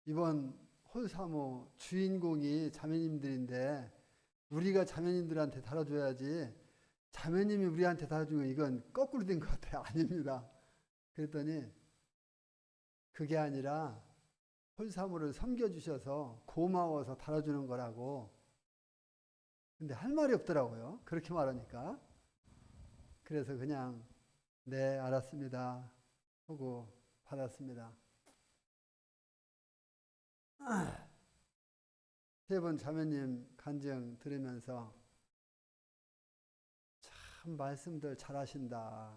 이번 홀사모 주인공이 자매님들인데 우리가 자매님들한테 다뤄줘야지 자매님이 우리한테 다뤄주면 이건 거꾸로 된 것 같아요. 아닙니다. 그랬더니 그게 아니라 홀사모를 섬겨주셔서 고마워서 다뤄주는 거라고. 근데 할 말이 없더라고요. 그렇게 말하니까. 그래서 그냥 네 알았습니다 하고 받았습니다. 세 번 자매님 간증 들으면서 참 말씀들 잘하신다.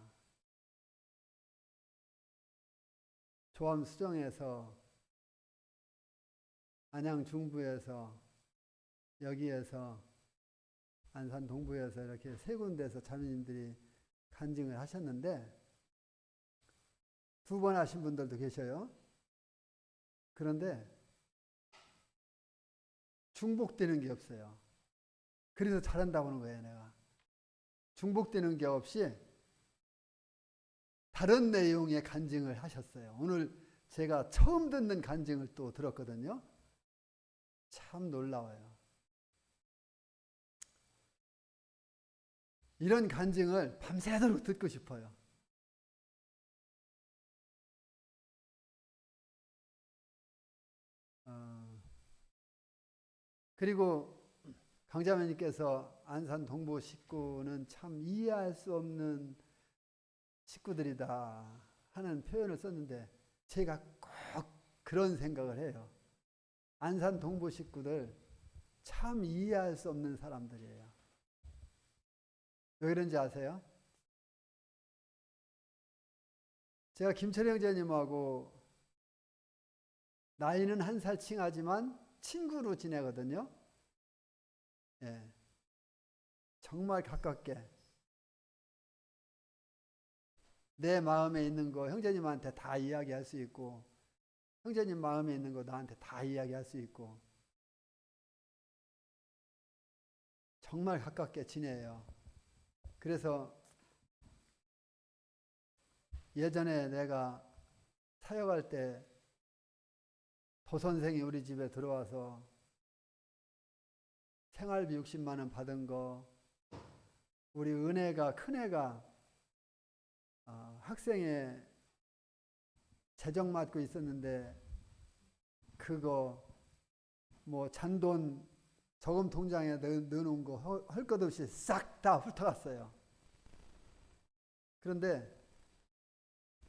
조암 수정에서 안양 중부에서 여기에서 안산 동부에서 이렇게 세 군데에서 자매님들이 간증을 하셨는데 2번 하신 분들도 계셔요. 그런데 중복되는 게 없어요. 그래서 잘한다고 하는 거예요. 내가 중복되는 게 없이 다른 내용의 간증을 하셨어요. 오늘 제가 처음 듣는 간증을 또 들었거든요. 참 놀라워요. 이런 간증을 밤새도록 듣고 싶어요. 그리고 강자매님께서 안산 동부 식구는 참 이해할 수 없는 식구들이다 하는 표현을 썼는데 제가 꼭 그런 생각을 해요. 안산 동부 식구들 참 이해할 수 없는 사람들이에요. 왜 그런지 아세요? 제가 김철희 형제님하고 나이는 한 살 칭하지만 친구로 지내거든요. 예. 정말 가깝게 내 마음에 있는 거 형제님한테 다 이야기할 수 있고 형제님 마음에 있는 거 나한테 다 이야기할 수 있고 정말 가깝게 지내요. 그래서 예전에 내가 사역할 때 도선생이 우리 집에 들어와서 생활비 60만 원 받은 거, 우리 은혜가 큰애가 학생회 재정 맡고 있었는데 그거 뭐 잔돈 저금 통장에 넣어놓은 거 할 것 없이 싹 다 훑어갔어요. 그런데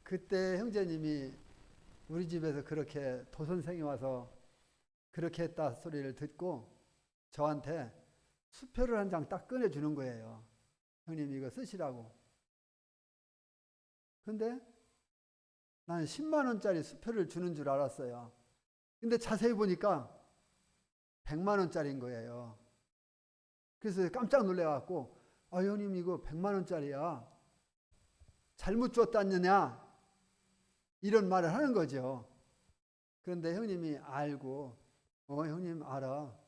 그때 형제님이 우리 집에서 그렇게 도선생이 와서 그렇게 했다 소리를 듣고 저한테 수표를 한 장 딱 꺼내주는 거예요. 형님 이거 쓰시라고. 근데 난 10만 원짜리 수표를 주는 줄 알았어요. 근데 자세히 보니까 100만 원짜리인 거예요. 그래서 깜짝 놀래갖고 형님 이거 100만 원짜리야. 잘못 줬다느냐 이런 말을 하는 거죠. 그런데 형님이 알고 형님 알아.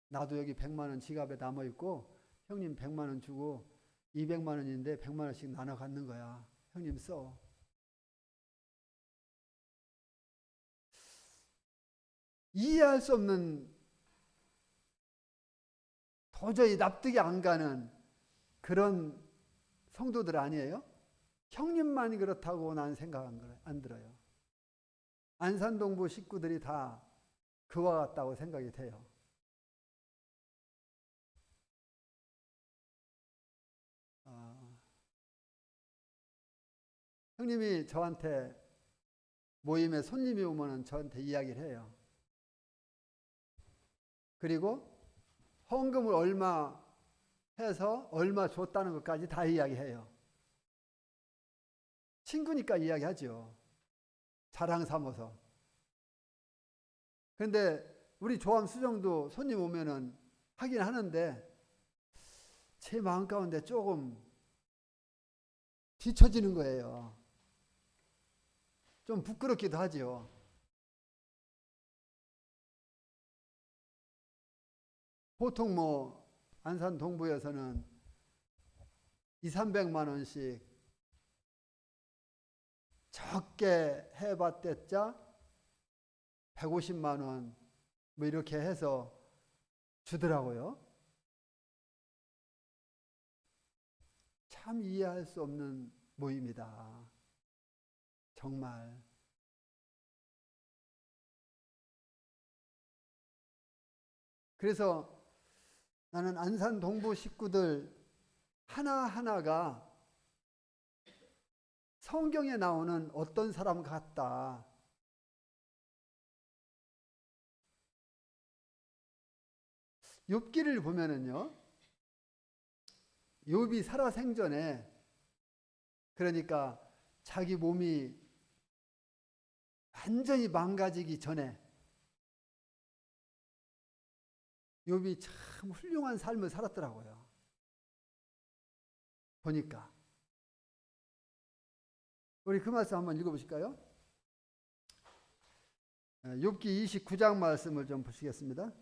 나도 여기 100만 원 지갑에 남아있고 형님 100만 원 주고 200만 원인데 100만 원씩 나눠 갖는 거야. 형님 써. 이해할 수 없는 도저히 납득이 안 가는 그런 성도들 아니에요? 형님만 그렇다고 난 생각 안 들어요. 안산동부 식구들이 다 그와 같다고 생각이 돼요. 형님이 저한테 모임에 손님이 오면 저한테 이야기를 해요. 그리고 헌금을 얼마 해서 얼마 줬다는 것까지 다 이야기해요. 친구니까 이야기하죠. 자랑 삼아서. 그런데 우리 조암 수정도 손님 오면은 하긴 하는데 제 마음 가운데 조금 뒤처지는 거예요. 좀 부끄럽기도 하죠. 보통 뭐 안산 동부에서는 200~300만 원씩 적게 해봤댔자 150만 원, 뭐 이렇게 해서 주더라고요. 참 이해할 수 없는 모임이다. 정말. 그래서 나는 안산 동부 식구들 하나하나가 성경에 나오는 어떤 사람 같다. 욥기를 보면은요, 욥이 살아생전에, 그러니까 자기 몸이 완전히 망가지기 전에 욥이 참 훌륭한 삶을 살았더라고요. 보니까. 우리 그 말씀 한번 읽어보실까요? 욥기 29장 말씀을 좀 보시겠습니다.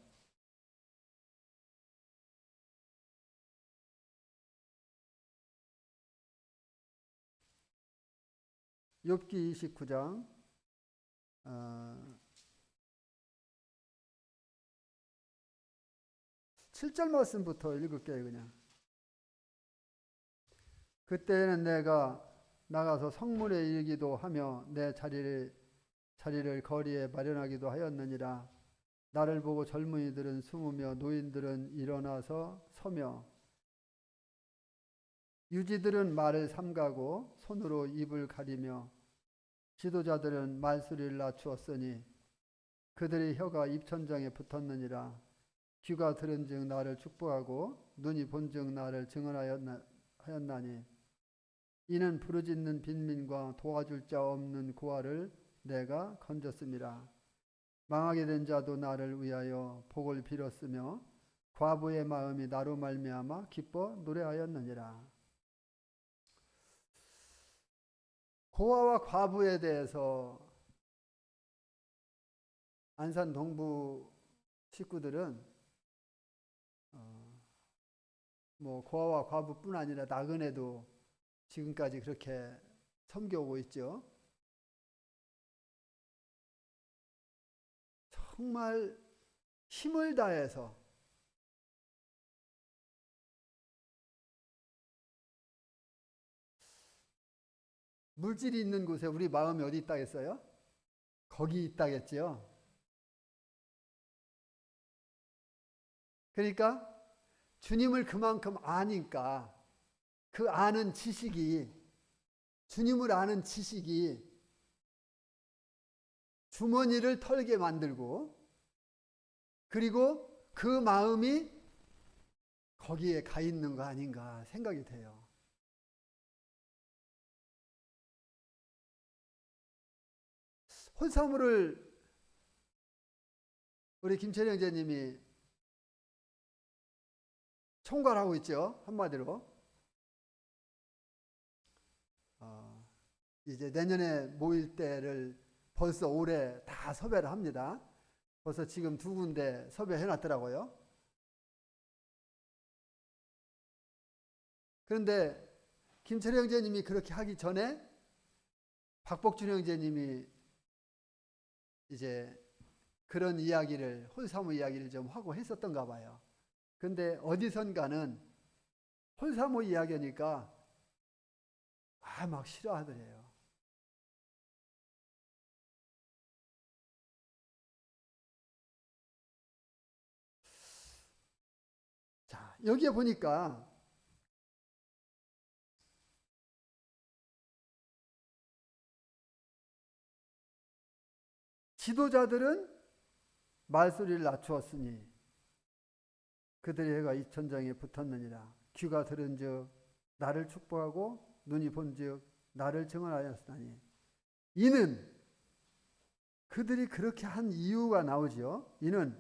욥기 29장 7절 말씀부터 읽을게요. 그냥. 그때는 내가 나가서 성문에 일기도 하며 내 자리를 거리에 마련하기도 하였느니라. 나를 보고 젊은이들은 숨으며 노인들은 일어나서 서며 유지들은 말을 삼가고 손으로 입을 가리며 지도자들은 말소리를 낮추었으니 그들의 혀가 입천장에 붙었느니라. 귀가 들은즉 나를 축복하고 눈이 본즉 나를 증언하였나니 이는 부르짖는 빈민과 도와줄 자 없는 고아를 내가 건졌습니다. 망하게 된 자도 나를 위하여 복을 빌었으며 과부의 마음이 나로 말미암아 기뻐 노래하였느니라. 고아와 과부에 대해서 안산 동부 식구들은 뭐 고아와 과부뿐 아니라 나그네도 지금까지 그렇게 섬겨오고 있죠. 정말 힘을 다해서 물질이 있는 곳에 우리 마음이 어디 있다겠어요? 거기 있다겠지요. 그러니까 주님을 그만큼 아니까 그 아는 지식이, 주님을 아는 지식이 주머니를 털게 만들고, 그리고 그 마음이 거기에 가 있는 거 아닌가 생각이 돼요. 홀사물을 우리 김철영 형제님이 총괄하고 있죠. 한마디로. 이제 내년에 모일 때를 벌써 올해 다 섭외를 합니다. 벌써 지금 2군데 섭외해 놨더라고요. 그런데 김철영 형제님이 그렇게 하기 전에 박복준 형제님이 이제 그런 이야기를, 홀사모 이야기를 좀 하고 했었던가 봐요. 근데 어디선가는 홀사모 이야기하니까 막 싫어하더래요. 자, 여기에 보니까 지도자들은 말소리를 낮추었으니 그들의 혀가 입천장에 붙었느니라. 귀가 들은즉 나를 축복하고 눈이 본즉 나를 증언하였으니 이는, 그들이 그렇게 한 이유가 나오죠. 이는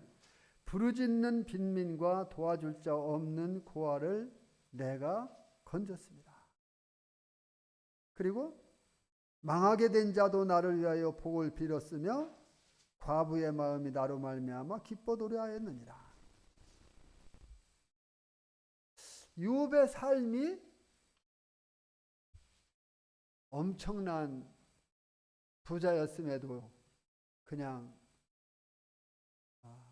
부르짖는 빈민과 도와줄 자 없는 고아를 내가 건졌습니다. 그리고 망하게 된 자도 나를 위하여 복을 빌었으며 과부의 마음이 나로 말미암아 기뻐 노래하였느니라. 욥의 삶이 엄청난 부자였음에도 그냥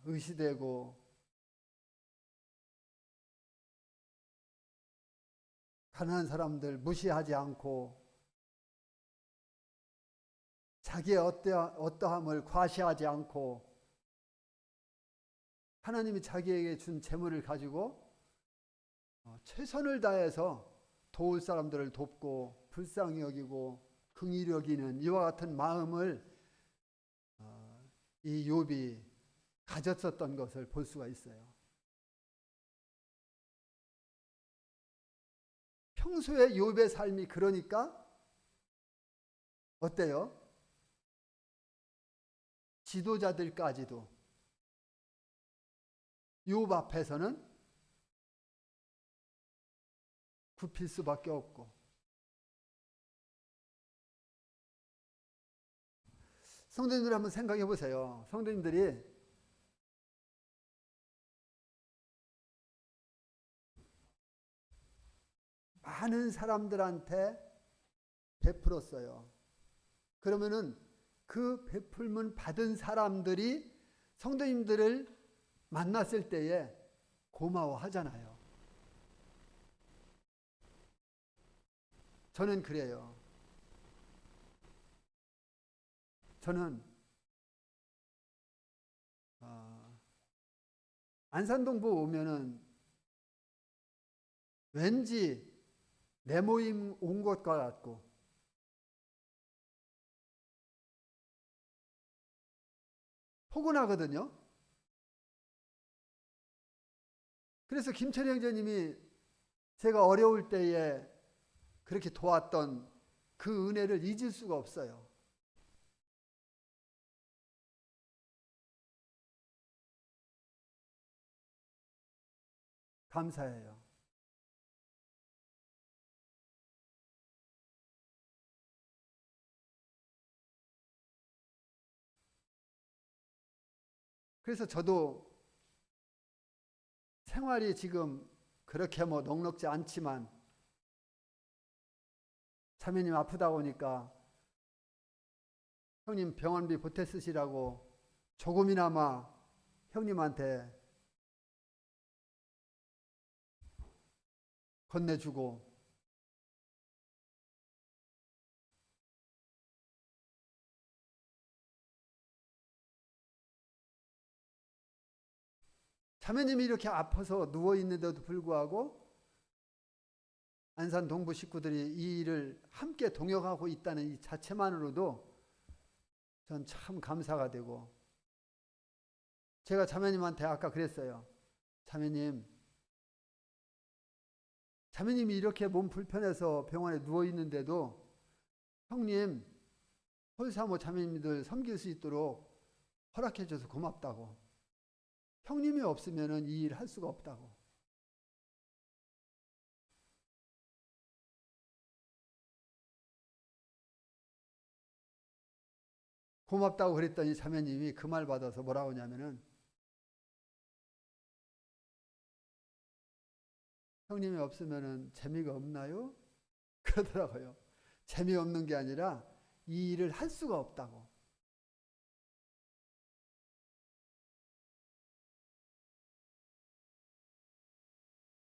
의시되고 가난한 사람들 무시하지 않고 자기의 어떠함을 과시하지 않고 하나님이 자기에게 준 재물을 가지고 최선을 다해서 도울 사람들을 돕고 불쌍히 여기고 긍휼히 여기는 이와 같은 마음을 이 욥이 가졌었던 것을 볼 수가 있어요. 평소에 욥의 삶이 그러니까 어때요? 지도자들까지도 욥 앞에서는 굽힐 수밖에 없고, 성도님들 한번 생각해 보세요. 성도님들이 많은 사람들한테 베풀었어요. 그러면은 그 베풀문 받은 사람들이 성도님들을 만났을 때에 고마워하잖아요. 저는 그래요. 저는 안산동부 오면은 왠지 내 모임 온 것과 같고 포근하거든요. 그래서 김철희 형제님이 제가 어려울 때에 그렇게 도왔던 그 은혜를 잊을 수가 없어요. 감사해요. 그래서 저도 생활이 지금 그렇게 뭐 넉넉지 않지만 자매님 아프다고 하니까 형님 병원비 보태 쓰시라고 조금이나마 형님한테 건네주고 자매님이 이렇게 아파서 누워있는데도 불구하고 안산 동부 식구들이 이 일을 함께 동역하고 있다는 이 자체만으로도 전 참 감사가 되고, 제가 자매님한테 아까 그랬어요. 자매님이 이렇게 몸 불편해서 병원에 누워있는데도 형님 홀사모 자매님들 섬길 수 있도록 허락해 줘서 고맙다고. 형님이 없으면 이 일 할 수가 없다고. 고맙다고 그랬더니 자매님이 그 말 받아서 뭐라고 하냐면은 형님이 없으면 재미가 없나요? 그러더라고요. 재미없는 게 아니라 이 일을 할 수가 없다고.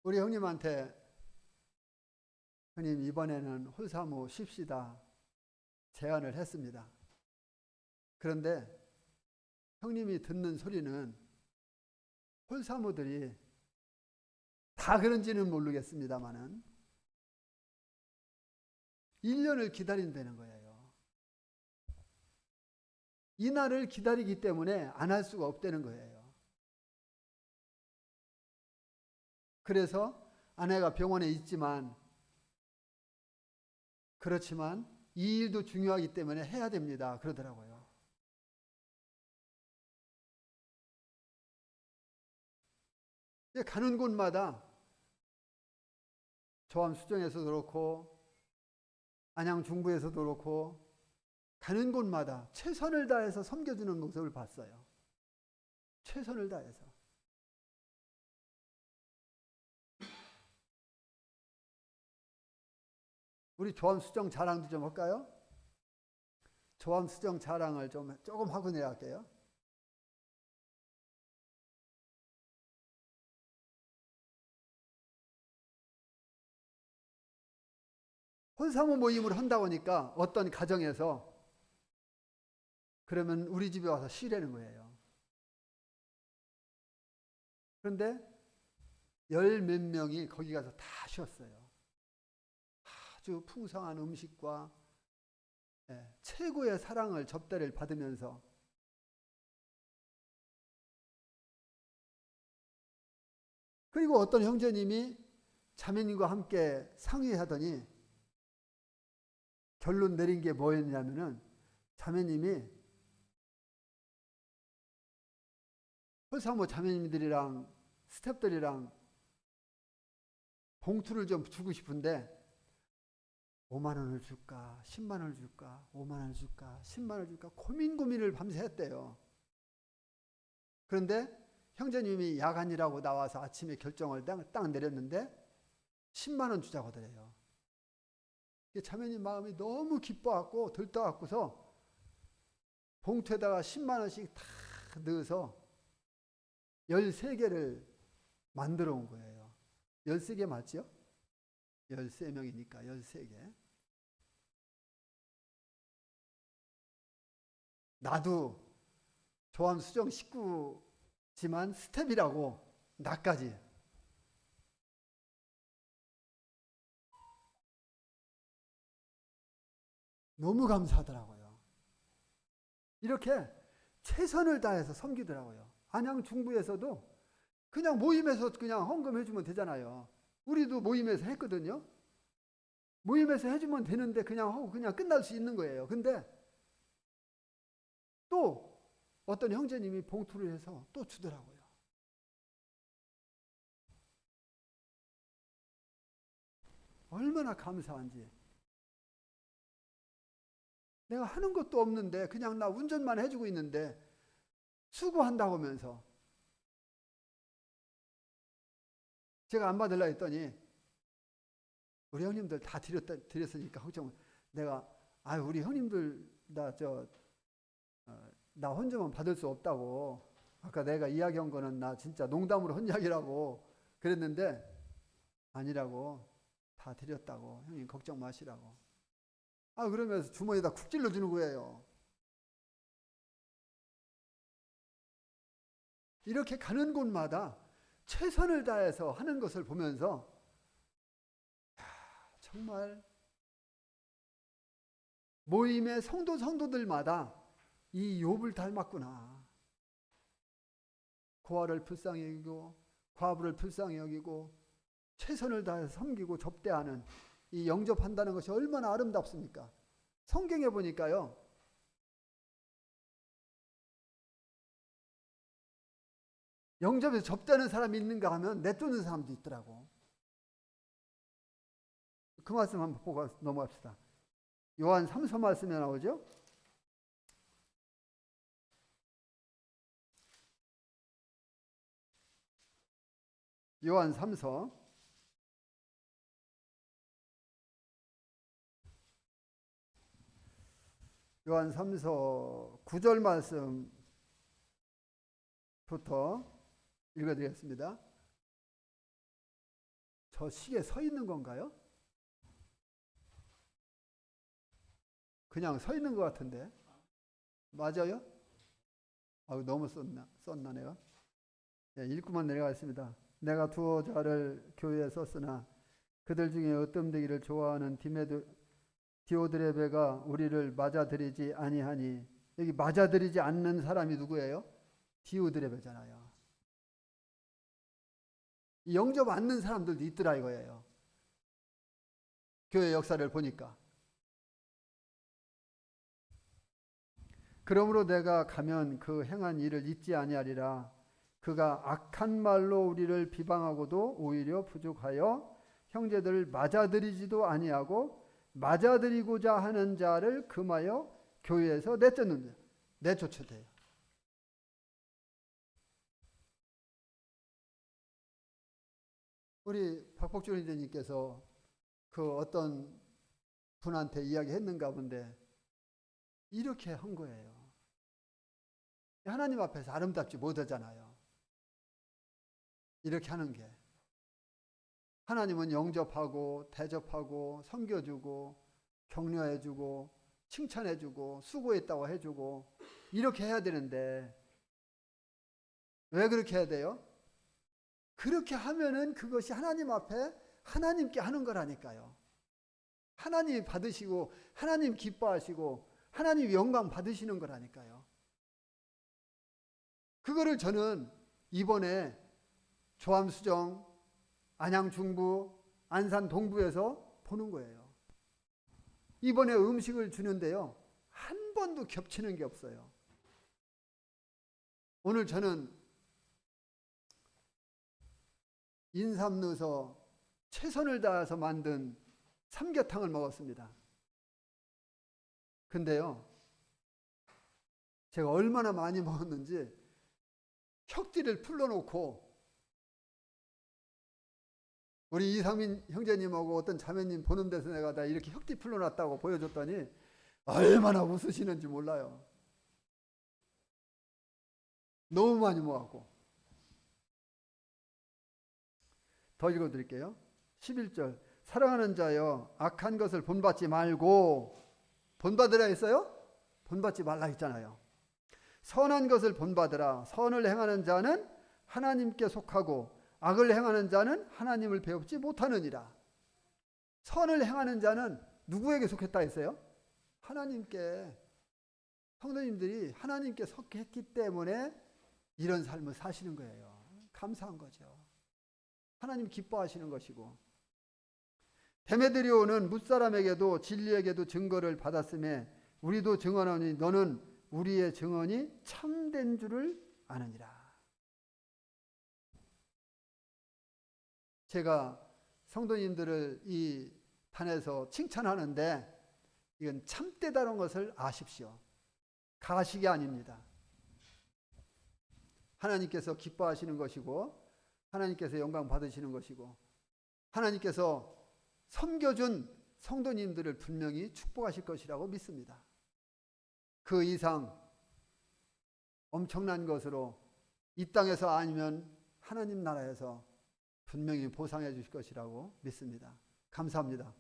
우리 형님한테 형님 이번에는 홀사모 쉽시다 제안을 했습니다. 그런데 형님이 듣는 소리는 홀사모들이 다 그런지는 모르겠습니다만은 1년을 기다린다는 거예요. 이 날을 기다리기 때문에 안 할 수가 없다는 거예요. 그래서 아내가 병원에 있지만 그렇지만 이 일도 중요하기 때문에 해야 됩니다. 그러더라고요. 가는 곳마다 조암 수정에서도 그렇고 안양 중부에서도 그렇고 가는 곳마다 최선을 다해서 섬겨주는 모습을 봤어요. 최선을 다해서. 우리 조암 수정 자랑도 좀 할까요? 조암 수정 자랑을 조금 하고 내려갈게요. 홀사모 모임을 한다고 하니까 어떤 가정에서 그러면 우리 집에 와서 쉬라는 거예요. 그런데 열 몇 명이 거기 가서 다 쉬었어요. 아주 풍성한 음식과 최고의 사랑을 접대를 받으면서 그리고 어떤 형제님이 자매님과 함께 상의하더니 결론 내린 게 뭐였냐면은 자매님이 홀사모 자매님들이랑 스태프들이랑 봉투를 좀 주고 싶은데 5만 원을 줄까 10만 원을 줄까 5만 원을 줄까 10만 원을 줄까 고민을 밤새 했대요. 그런데 형제님이 야간이라고 나와서 아침에 결정을 딱 내렸는데 10만 원 주자고 하더래요. 자매님 마음이 너무 기뻐갖고 들떠갖고서 봉투에다가 10만 원씩 다 넣어서 13개를 만들어 온 거예요. 13개 맞죠? 13명이니까 13개. 나도 조암수정 식구지만 스텝이라고 나까지. 너무 감사하더라고요. 이렇게 최선을 다해서 섬기더라고요. 안양 중부에서도 그냥 모임에서 그냥 헌금해주면 되잖아요. 우리도 모임에서 했거든요. 모임에서 해주면 되는데 그냥 하고 그냥 끝날 수 있는 거예요. 근데 또 어떤 형제님이 봉투를 해서 또 주더라고요. 얼마나 감사한지. 내가 하는 것도 없는데 그냥 나 운전만 해주고 있는데 수고한다고 하면서 제가 안 받으려 했더니 우리 형님들 다 드렸으니까 걱정. 내가 우리 형님들 나 혼자만 받을 수 없다고 아까 내가 이야기한 거는 나 진짜 농담으로 한 이야기라고 그랬는데 아니라고 다 드렸다고 형님 걱정 마시라고. 그러면서 주머니에다 쿡 찔러주는 거예요. 이렇게 가는 곳마다 최선을 다해서 하는 것을 보면서 정말 모임의 성도들마다 이 욥을 닮았구나. 고아를 불쌍히 여기고 과부를 불쌍히 여기고 최선을 다해서 섬기고 접대하는 이 영접한다는 것이 얼마나 아름답습니까? 성경에 보니까요. 영접에서 접대하는 사람이 있는가 하면 내쫓는 사람도 있더라고. 그 말씀 한번 보고 넘어갑시다. 요한 3서 말씀에 나오죠. 요한 3서 요한 3서 9절 말씀부터 읽어드리겠습니다. 저 시계 서 있는 건가요? 그냥 서 있는 것 같은데. 맞아요? 너무 썼나 내가? 읽고만 내려가겠습니다. 내가 두어 자를 교회에 썼으나 그들 중에 어뜸되기를 좋아하는 디오드레베가 우리를 맞아들이지 아니하니. 여기 맞아들이지 않는 사람이 누구예요? 디오드레베잖아요. 영접 않는 사람들도 있더라 이거예요. 교회 역사를 보니까. 그러므로 내가 가면 그 행한 일을 잊지 아니하리라. 그가 악한 말로 우리를 비방하고도 오히려 부족하여 형제들을 맞아들이지도 아니하고 맞아들이고자 하는 자를 금하여 교회에서 내쫓으대요. 우리 박복준 의대님께서 그 어떤 분한테 이야기했는가 본데 이렇게 한 거예요. 하나님 앞에서 아름답지 못하잖아요. 이렇게 하는 게. 하나님은 영접하고 대접하고 섬겨주고 격려해주고 칭찬해주고 수고했다고 해주고 이렇게 해야 되는데 왜 그렇게 해야 돼요? 그렇게 하면은 그것이 하나님 앞에 하나님께 하는 거라니까요. 하나님 받으시고 하나님 기뻐하시고 하나님 영광 받으시는 거라니까요. 그거를 저는 이번에 조암수정, 안양중부, 안산 동부에서 보는 거예요. 이번에 음식을 주는데요, 한 번도 겹치는 게 없어요. 오늘 저는 인삼 넣어서 최선을 다해서 만든 삼계탕을 먹었습니다. 근데요, 제가 얼마나 많이 먹었는지 혁띠를 풀러놓고 우리 이상민 형제님하고 어떤 자매님 보는 데서 내가 다 이렇게 혁띠 풀러놨다고 보여줬더니 얼마나 웃으시는지 몰라요. 너무 많이 먹었고. 더 읽어드릴게요. 11절 사랑하는 자여 악한 것을 본받지 말고 본받으라 했어요? 본받지 말라 했잖아요. 선한 것을 본받으라. 선을 행하는 자는 하나님께 속하고 악을 행하는 자는 하나님을 배웁지 못하느니라. 선을 행하는 자는 누구에게 속했다 했어요? 하나님께. 성도님들이 하나님께 속했기 때문에 이런 삶을 사시는 거예요. 감사한 거죠. 하나님 기뻐하시는 것이고. 데메드리오는 뭇사람에게도 진리에게도 증거를 받았음에 우리도 증언하니 너는 우리의 증언이 참된 줄을 아느니라. 제가 성도님들을 이 단에서 칭찬하는데 이건 참되다는 것을 아십시오. 가식이 아닙니다. 하나님께서 기뻐하시는 것이고 하나님께서 영광 받으시는 것이고 하나님께서 섬겨준 성도님들을 분명히 축복하실 것이라고 믿습니다. 그 이상 엄청난 것으로 이 땅에서 아니면 하나님 나라에서 분명히 보상해 주실 것이라고 믿습니다. 감사합니다.